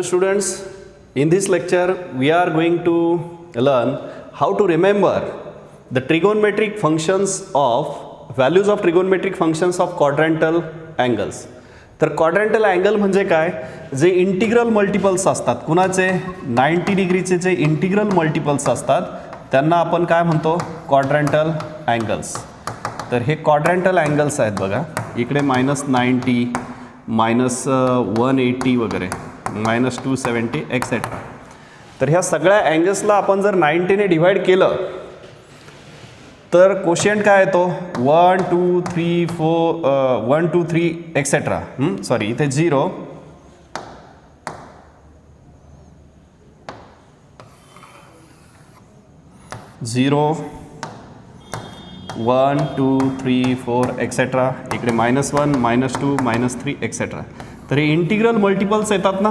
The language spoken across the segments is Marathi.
Hello students, in this lecture we are going to learn how to remember the trigonometric functions of values of trigonometric functions of quadrantal angles. तर quadrantal angle म्हणजे काय, जे इंटिग्रल मल्टिपल्स असतात कुणाचे 90 डिग्रीचे जे इंटिग्रल मल्टिपल्स असतात त्यांना आपण काय म्हणतो quadrantal angles. तर हे quadrantal angles आहेत बघा, इकडे -90 -180 वगैरे -270 एक्सेट्रा. तर ह्या सगळ्या अँगल्सला आपण जर 90 ने डिवाइड केलं तर कोशियंट काय येतो 1 2 3 4 1 2 3 एक्सेट्रा. सॉरी इथे 0 0 1 2 3 4 एक्सेट्रा, इकडे -1 -2 -3 एक्सेट्रा. तर हे इंटिग्रल मल्टिपल्स येतात ना,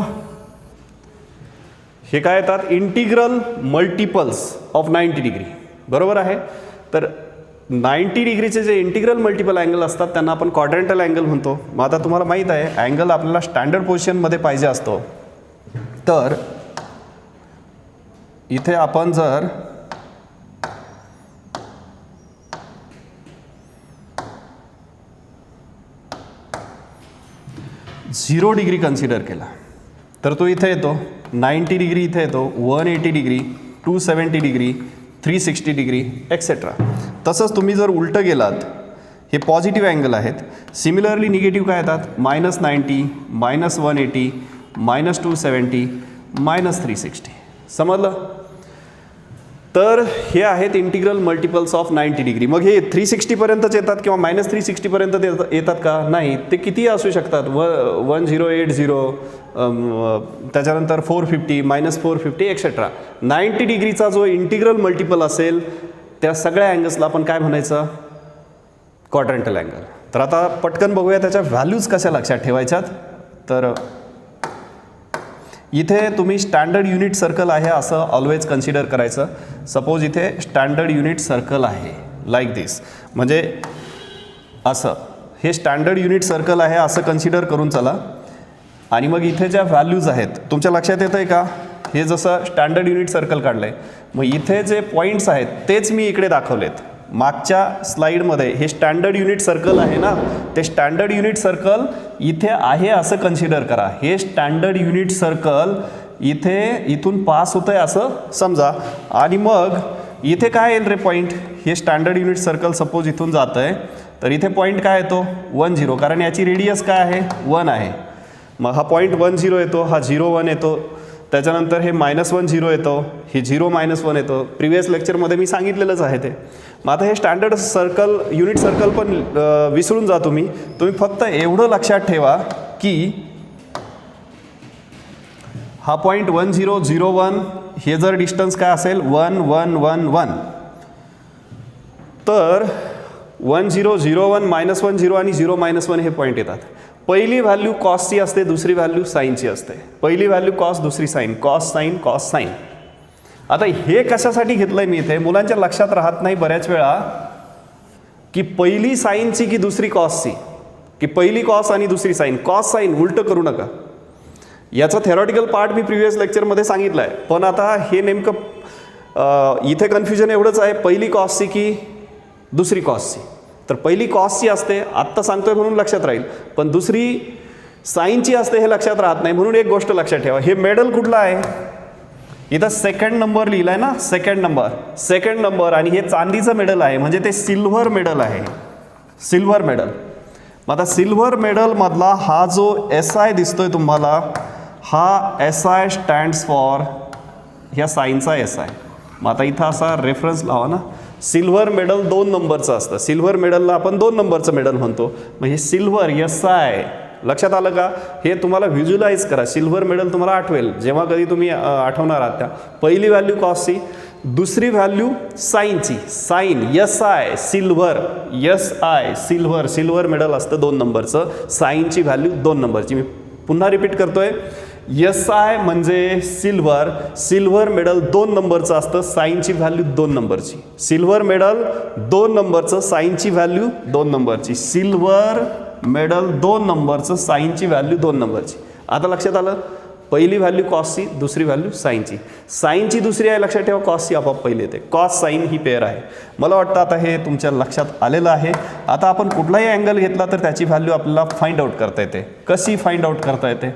हे काय येतात इंटिग्रल मल्टिपल्स ऑफ 90 डिग्री, बरोबर आहे. तर 90 डिग्रीचे जे इंटिग्रल मल्टिपल अँगल असतात त्यांना आपण क्वाड्रंटल अँगल म्हणतो. मग आता तुम्हाला माहीत आहे अँगल आपल्याला स्टँडर्ड पोझिशनमध्ये पाहिजे असतो. तर इथे आपण जर झिरो डिग्री कन्सिडर केला तर तो इथे येतो 90 डिग्री, इथे येतो 180 डिग्री, 270 डिग्री, 360 डिग्री एक्सेट्रा. तसंच तुम्ही जर उलटं गेलात, हे पॉझिटिव्ह अँगल आहेत. सिमिलरली निगेटिव्ह काय येतात -90 -180 -270 -360. समजलं. तर हे आहेत इंटिग्रल मल्टिपल्स ऑफ 90 डिग्री. मग हे 360 पर्यंतच येतात किंवा -360 पर्यंत येतात का, नाही, ते किती असू शकतात. 1080 त्याच्यानंतर 450 -450 एक्सेट्रा. 90 डिग्रीचा जो इंटिग्रल मल्टिपल असेल त्या सगळ्या अँगल्सला आपण काय म्हणायचं क्वाड्रंटल अँगल. तर आता पटकन बघूया त्याच्या व्हॅल्यूज कशा लक्षात ठेवायच्यात. तर इथे तुम्ही स्टँडर्ड युनिट सर्कल आहे असं ऑलवेज कन्सिडर करायचं. सपोज इथे स्टँडर्ड युनिट सर्कल आहे लाईक दिस, म्हणजे असं हे स्टँडर्ड युनिट सर्कल आहे असं कन्सिडर करून चला. आणि मग इथे ज्या व्हॅल्यूज आहेत तुमच्या लक्षात येतं आहे का, हे जसं स्टँडर्ड युनिट सर्कल काढलं आहे, मग इथे जे पॉईंट्स आहेत तेच मी इकडे दाखवलेत. मागच्या स्लाईडमध्ये हे स्टँडर्ड युनिट सर्कल आहे ना, ते स्टँडर्ड युनिट सर्कल इथे आहे असं कन्सिडर करा. हे स्टँडर्ड युनिट सर्कल इथून पास होतं आहे असं समजा. आणि मग इथे काय येईल रे पॉईंट, हे स्टँडर्ड युनिट सर्कल सपोज इथून जातं आहे तर इथे पॉईंट काय येतो 10, कारण याची रेडियस काय आहे 1 आहे. मग हा पॉईंट 10 येतो, हा 0 1 येतो, त्याच्यानंतर हे -1 0 येतो, हे 0 -1 येतो. प्रिव्हियस लेक्चरमध्ये मी सांगितलेलंच आहे ते. मग आता हे स्टँडर्ड सर्कल युनिट सर्कल पण विसरून जा तुम्ही फक्त एवढं लक्षात ठेवा की हा पॉईंट 1 0 0 1 हे जर डिस्टन्स काय असेल 1 1 1 1, तर 1 0 0 1 -1 0 आणि 0 -1 हे पॉईंट येतात. पहिली व्हॅल्यू कॉसची असते, दुसरी व्हॅल्यू साईनची असते. पहिली व्हॅल्यू कॉस, दुसरी sine, cos sine cos sine. आता हे कशासाठी घेतलंय मी इथे, मुलांच्या लक्षात राहत नाही बऱ्याच वेळा की पहिली साईनची की दुसरी कॉसची, की पहिली कॉस आणि दुसरी साईन. कॉस साईन उलटं करू नका. याचा थेरॉटिकल पार्ट मी प्रिव्हियस लेक्चरमध्ये सांगितलं आहे. पण आता हे नेमकं इथे कन्फ्युजन एवढंच आहे, पहिली कॉसची की दुसरी कॉसची. तर पहिली कॉसची असते, आत्ता सांगतोय म्हणून लक्षात राहील, पण दुसरी साईनची असते हे लक्षात राहत नाही. म्हणून एक गोष्ट लक्षात ठेवा, हे मेडल कुठलं आहे, इथं सेकंड नंबर लिहिला आहे ना, सेकंड नंबर आणि हे चांदीचं मेडल आहे, म्हणजे ते सिल्व्हर मेडल आहे, सिल्व्हर मेडल. मग आता सिल्व्हर मेडल मधला हा जो SI दिसतोय तुम्हाला, हा SI स्टँड्स फॉर ह्या साईनचा SI. मग आता इथं असा रेफरन्स लावा ना, सिल्व्हर मेडल 2 नंबरचं असतं. सिल्व्हर मेडलला आपण 2 नंबरचं मेडल म्हणतो. मग हे सिल्व्हर SI लक्षात आलं का, हे तुम्हाला व्हिज्युअलाइज करा. सिल्व्हर मेडल तुम्हाला आठवेल जेव्हा कधी तुम्ही आठवणार आहात त्या. पहिली व्हॅल्यू कॉसची, दुसरी व्हॅल्यू साईनची, sine SI silver, SI silver, silver medal असतं 2 नंबरचं, साईनची व्हॅल्यू 2 नंबरची. मी पुन्हा रिपीट करतोय, SI म्हणजे सिल्व्हर, सिल्व्हर मेडल 2 नंबरचं असतं, साईनची व्हॅल्यू 2 नंबरची. सिल्व्हर मेडल 2 नंबरचं, साईनची व्हॅल्यू 2 नंबरची. सिल्व्हर मेडल 2 नंबरचं, साईनची व्हॅल्यू 2 नंबरची. आता लक्षात आलं. पहिली व्हॅल्यू कॉसची, दुसरी व्हॅल्यू साईनची. साईनची दुसरी आहे लक्षात ठेवा, कॉसची आपोआप पहिली येते. कॉस साईन ही पेअर आहे. मला वाटतं आता हे तुमच्या लक्षात आलेलं आहे. आता आपण कुठलाही अँगल घेतला तर त्याची व्हॅल्यू आपल्याला फाइंड आउट करता येते. कशी फाइंड आउट करता येते?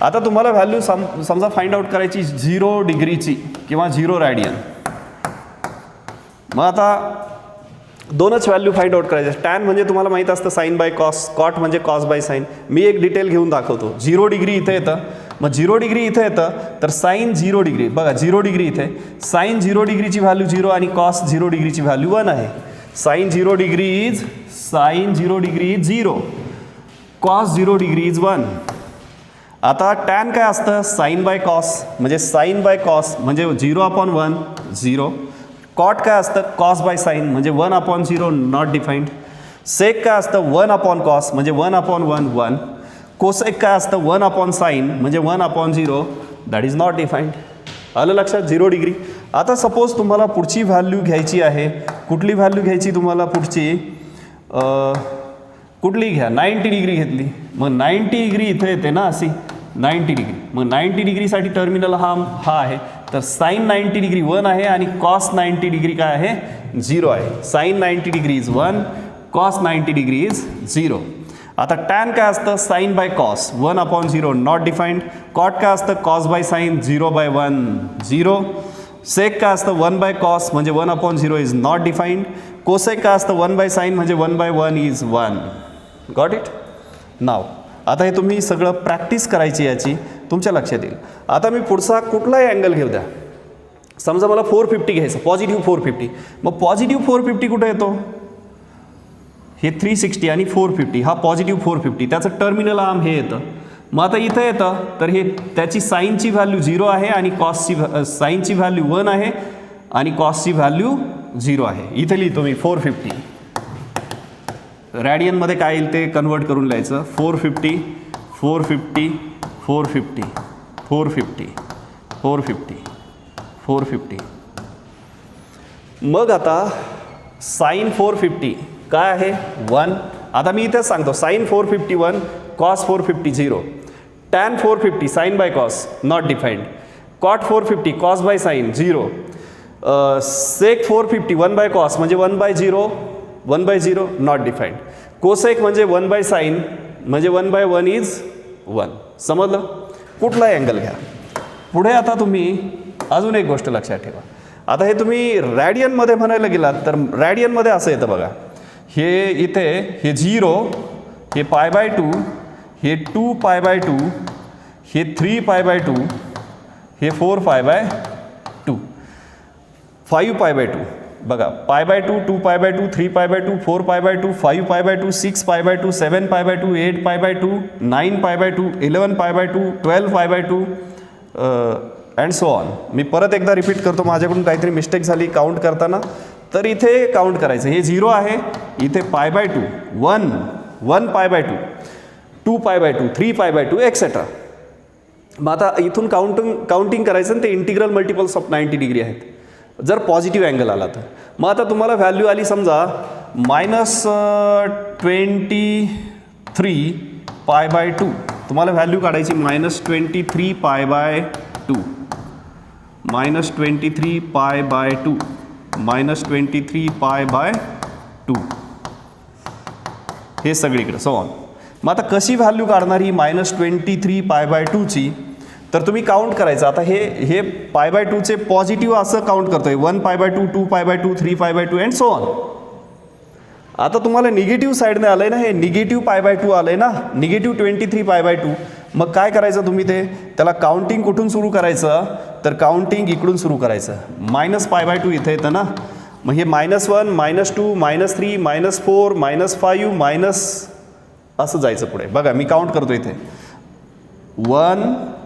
आता तुम्हाला व्हॅल्यू समजा फाइंड आउट करायची 0 डिग्रीची किंवा 0 रॅडियन. मग आता दोनच व्हॅल्यू फाइंड आउट करायचे. टॅन म्हणजे तुम्हाला माहीत असतं साईन बाय कॉस, कॉट म्हणजे कॉस बाय साईन. मी एक डिटेल घेऊन दाखवतो. 0 डिग्री इथे येतं, मग 0 डिग्री इथे येतं तर साईन 0 डिग्री, बघा 0 डिग्री इथे, साईन 0 डिग्रीची व्हॅल्यू 0 आणि कॉस 0 डिग्रीची व्हॅल्यू 1 आहे. Sine 0 degree is 0, cos 0 degree is 1. आता टॅन काय असतं? साईन बाय कॉस, म्हणजे साईन बाय कॉस म्हणजे 0/1 0. कॉट काय असतं? कॉस बाय साईन म्हणजे 1/0 नॉट डिफाईंड. सेक काय असतं? 1/कॉस म्हणजे 1/1 1. कोसेक काय असतं? 1/साईन म्हणजे 1/0 दॅट इज नॉट डिफाईंड. आलं लक्षात? 0 डिग्री. आता सपोज तुम्हाला पुढची व्हॅल्यू घ्यायची आहे. कुठली व्हॅल्यू घ्यायची तुम्हाला पुढची? कुठली घ्या, 90 डिग्री घेतली. मग 90 डिग्री इथे येते ना अशी 90 डिग्री. मग 90 डिग्रीसाठी टर्मिनल हा आहे. तर साईन 90 डिग्री 1 आहे आणि कॉस 90 डिग्री काय आहे? 0 आहे. Sine 90 degree is 1, cos 90 degree is 0. आता टॅन काय असतं? Sine by cos 1/0 not defined. Cot काय असतं? Cos by sine 0/1 0. सेक काय असतं? 1/कॉस म्हणजे 1/0 इज नॉट डिफाईंड. कोसेक काय असतं? 1/साईन म्हणजे 1/1 इज 1. Got it? नाव आता हे तुम्ही सगळं प्रॅक्टिस करायची याची, तुमच्या लक्षात येईल. आता मी पुढचा कुठलाही अँगल घेऊ द्या. समजा मला 450 घ्यायचं, पॉझिटिव्ह 450. मग पॉझिटिव्ह 450 कुठे येतो? हे 360 आणि 450, हा पॉझिटिव्ह 450, त्याचं टर्मिनल आर्म हे येतं. मग आता इथं येतं तर हे त्याची साईनची व्हॅल्यू 0 आहे आणि कॉसची साईनची व्हॅल्यू 1 आहे आणि कॉसची व्हॅल्यू 0 आहे. इथे लिहितो मी 450. रॅडियनमध्ये काय येईल ते कन्वर्ट करून लिहायचं. 450 450 450 450 450 450. मग आता साईन 450 काय आहे? 1. आता मी इथेच सांगतो sine 450 1, cos 450 0. Tan 450 sine by cos not defined. Cot 450 cos by sine 0. Sec 450 1/कॉस म्हणजे 1/0 नॉट डिफाईंड. कोसेक म्हणजे 1/साईन म्हणजे 1/1 इज 1. समजलं? कुठलाही अँगल घ्या. पुढे आता तुम्ही अजून एक गोष्ट लक्षात ठेवा. आता हे तुम्ही रॅडियनमध्ये म्हणायला गेलात तर रॅडियनमध्ये असं येतं बघा. हे इथे हे 0, हे π/2, हे 2π/2, हे 3π/2, हे 4π/2, 5π/2. बघा π/2, 2π/2, 3π/2, 4π/2, 5π/2, 6π/2, 7π/2, 8π/2, 9π/2, 11π/2, 12π/2 अँड सो ऑन. मी परत एकदा रिपीट करतो, माझ्याकडून काहीतरी मिस्टेक झाली काउंट करताना. तर इथे काउंट करायचं. हे 0 आहे, इथे π/2 1 1π/2, 2π/2, 3π/2 एक्सेट्रा. मग आता इथून काउंटिंग करायचं आणि ते इंटिग्रल मल्टिपल्स ऑफ 90 डिग्री आहेत जर पॉझिटिव्ह अँगल आला तर. मग आता तुम्हाला व्हॅल्यू आली समजा -23π/2. तुम्हाला व्हॅल्यू काढायची -23π/2, -23π/2, -23π/2 हे सगळीकडे सो ऑन. मग आता कशी व्हॅल्यू काढणार ही -23π/2ची? तर तुम्ही काउंट करायचं. आता हे π/2चे पॉझिटिव्ह असं काउंट करतोय 1π/2, 2π/2, 3π/2 अँड सो ऑन. आता तुम्हाला निगेटिव्ह साईडने आलंय ना, हे निगेटिव्ह π/2 आलंय ना, निगेटिव्ह 23π/2. मग काय करायचं तुम्ही त्याला काउंटिंग कुठून सुरू करायचं? तर काउंटिंग इकडून सुरू करायचं. -π/2 इथे येतं ना, मग हे -1 -2 -3 -4 -5 असं जायचं पुढे. बघा मी काउंट करतो इथे 1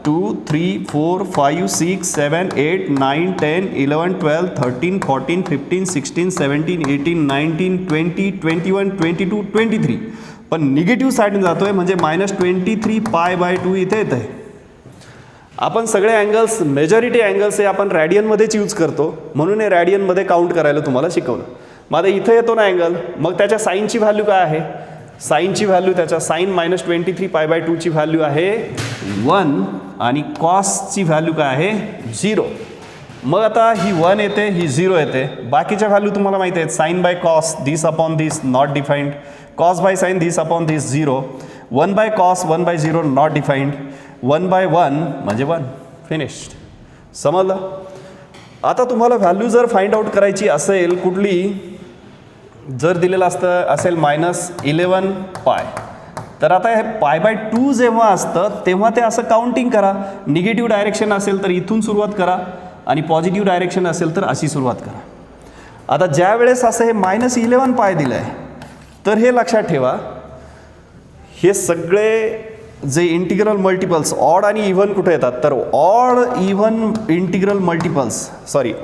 2 3 4 5 6 7 8 9 10 11 12 13 14 15 16 17 18 19 20 21 22 23. पण निगेटिव्ह साईडने जातोय म्हणजे -23π/2 इथे येत आहे. आपण सगळे अँगल्स, मेजॉरिटी अँगल्स हे आपण रॅडियनमध्येच यूज करतो, म्हणून हे रॅडियनमध्ये काउंट करायला तुम्हाला शिकवलं. मग आता इथे येतो ना अँगल, मग त्याच्या साईनची व्हॅल्यू काय आहे? साईनची व्हॅल्यू त्याच्या साईन -23π/2ची व्हॅल्यू आहे 1 आणि कॉसची व्हॅल्यू काय आहे 0. मग आता ही 1 येते, ही 0 येते. बाकीच्या व्हॅल्यू तुम्हाला माहिती आहेत. Sine by cos this upon this not defined, cos by sine this upon this 0, 1 by cos 1/0 not defined, 1/1 म्हणजे 1. फिनिश्ड. समजलं. आता तुम्हाला व्हॅल्यू जर फाइंड आउट करायची असेल कुठली, जर दिलेलं असेल -11π, तर आता हे π/2 जेव्हा असतं तेव्हा ते असं काउंटिंग करा. निगेटिव्ह डायरेक्शन असेल तर इथून सुरुवात करा आणि पॉझिटिव्ह डायरेक्शन असेल तर अशी सुरुवात करा. आता ज्या वेळेस असं हे -11π दिलं आहे तर हे लक्षात ठेवा, हे सगळे जे इंटिग्रल मल्टिपल्स ऑड आणि इव्हन कुठे येतात, तर odd even integral multiples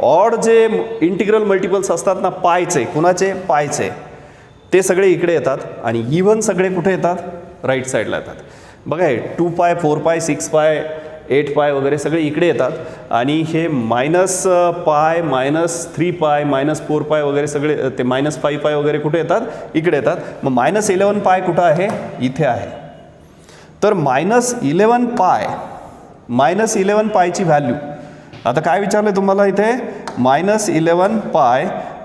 odd जे इंटिग्रल मल्टिपल्स असतात ना पायचे, कुणाचे पायचे, ते सगळे इकडे येतात आणि इव्हन सगळे कुठे येतात, राईट साईडला येतात. बघा हे 2π 4π 6π 8π वगैरे सगळे इकडे येतात आणि हे -π -3π -4π वगैरे सगळे ते -5π वगैरे कुठे येतात, इकडे येतात. मग -11π कुठं आहे, इथे आहे. तर -11π ची व्हॅल्यू आता काय विचारलं तुम्हाला इथे, -11π.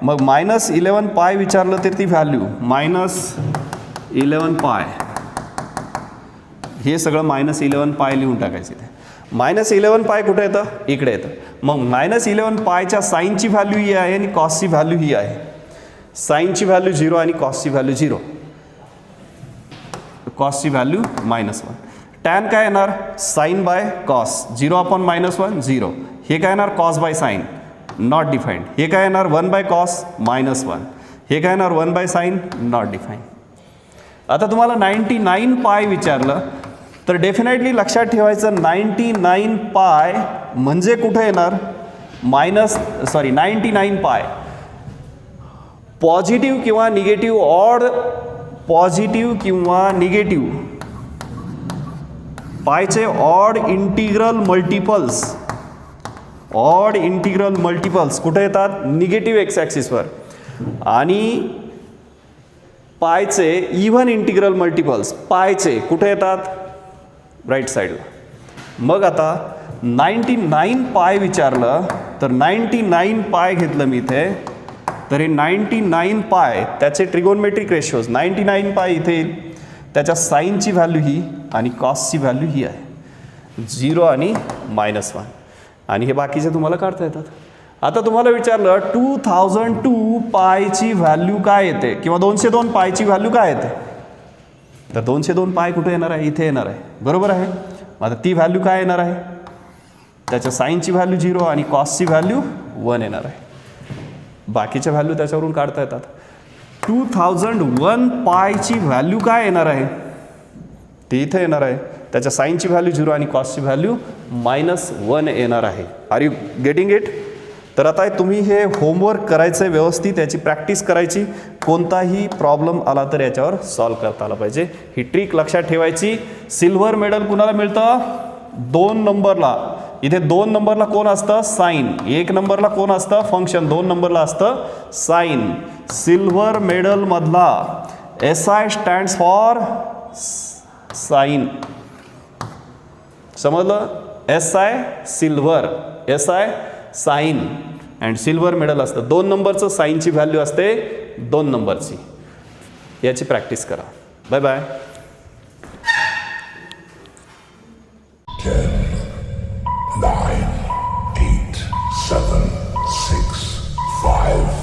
मग -11π विचारलं तर ती व्हॅल्यू -11π, हे सगळं -11π लिहून टाकायचं इथे. -11π कुठे येतं, इकडे येतं. मग -11π साईनची व्हॅल्यू ही आहे आणि कॉसची व्हॅल्यू ही आहे. साईनची व्हॅल्यू 0 आणि कॉसची व्हॅल्यू 0, कॉसची व्हॅल्यू -1. टॅन काय येणार, साईन बाय कॉस 0/-1 0. हे काय येणार, cos by sine not defined. हे काय येणार 1 कॉस -1. हे काय येणार 1 साईन नॉट डिफाईन्ड. आता तुम्हाला 99π विचारलं तर डेफिनेटली लक्षात ठेवायचं 99π म्हणजे कुठे येणार, 99π पॉझिटिव्ह किंवा निगेटिव्ह, ऑड पॉझिटिव्ह किंवा निगेटिव्ह पायचे ऑड इंटिग्रल मल्टिपल्स कुठे येतात, निगेटिव्ह एक्स ॲक्सिसवर. आणि पायचे इव्हन इंटिग्रल मल्टिपल्स पायचे कुठे येतात, राईट साईडला. मग आता 99π विचारलं तर 99π घेतलं मी इथे, तर हे 99π त्याचे ट्रिगोनमेट्रिक रेशोज 99π इथे येईल. त्याच्या साईनची व्हॅल्यू ही आणि कॉसची व्हॅल्यू ही आहे 0 आणि -1. आणि हे बाकीचे तुम्हाला काढता येतात. आता तुम्हाला विचारलं 2002π व्हॅल्यू काय येते किंवा 202π व्हॅल्यू काय येते, तर 202π कुठे येणार आहे, इथे येणार आहे. बरोबर आहे. आता ती व्हॅल्यू काय येणार आहे, त्याच्या साईनची व्हॅल्यू 0 आणि कॉसची व्हॅल्यू 1 येणार आहे. बाकीच्या व्हॅल्यू त्याच्यावरून काढता येतात. 2001π व्हॅल्यू काय येणार आहे, ती इथे येणार आहे. त्याच्या साईनची व्हॅल्यू 0 आणि कॉसची व्हॅल्यू -1 येणार आहे. Are you getting it. तर आता तुम्ही हे होमवर्क करायचं आहे व्यवस्थित, याची प्रॅक्टिस करायची. कोणताही प्रॉब्लेम आला तर याच्यावर सॉल्व्ह करता आला पाहिजे. ही ट्रिक लक्षात ठेवायची. सिल्वर मेडल कुणाला मिळतं, 2 नंबरला. इथे 2 नंबरला कोण असतं, साईन. 1 नंबरला कोण असतं, फंक्शन. 2 नंबरला असतं साईन. सिल्वर मेडल मधला SI स्टँड्स फॉर साईन. समजलं. SI silver, SI sine and silver medal असतं. 2 नंबरचं साईनची व्हॅल्यू असते 2 नंबरची. याची प्रॅक्टिस करा. Bye bye. 10, 9, 8, 7, 6, 5